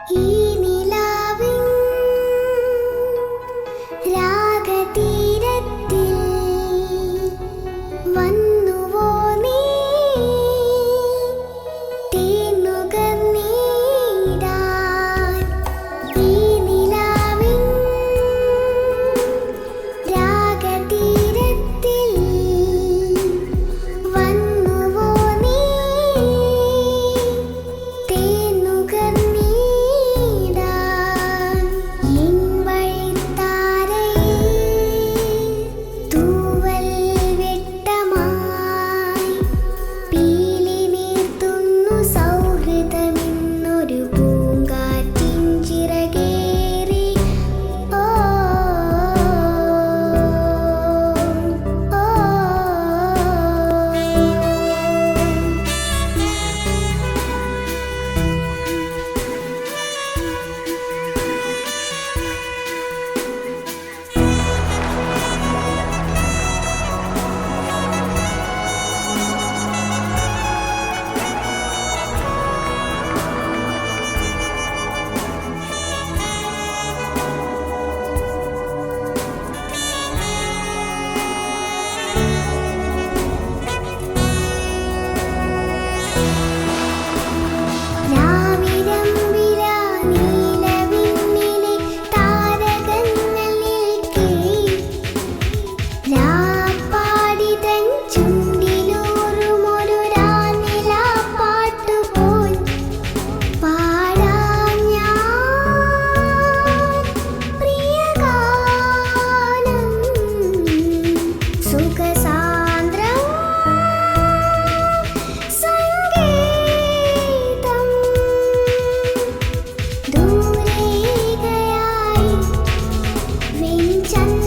ഈ നിലാവിൻ രാഗതീരത്തിൽ വന്നുവോ നീ തേനുകർന്നിടാൻ. ഈ നിലാവിൻ രാഗതീരത്തിൽ വന്നുവോ നീ തേനുകർന്നിടാൻ. എൻ വഴിത്താരയിൽ തൂവൽ വെട്ടമായി പീലി നീർത്തുന്നു സൗഹൃദമെന്നൊരു പൂങ്കാറ്റിൻ ചിറകേറി. ഓ ഓ രാവിരമ്പില നീലവിണ്ണിലെ താരകങ്ങൾ നിൽക്കേ രാപ്പാടിതൻ ചുണ്ടിലൂറുമൊരു രാനിലാപ്പാട്ടുപോൽ പാടാം ഞാൻ പ്രിയഗാനം. സുഖസാന്ദ്രം സംഗീതം ദൂരേകയായി വെഞ്ചന്ദ്രൻ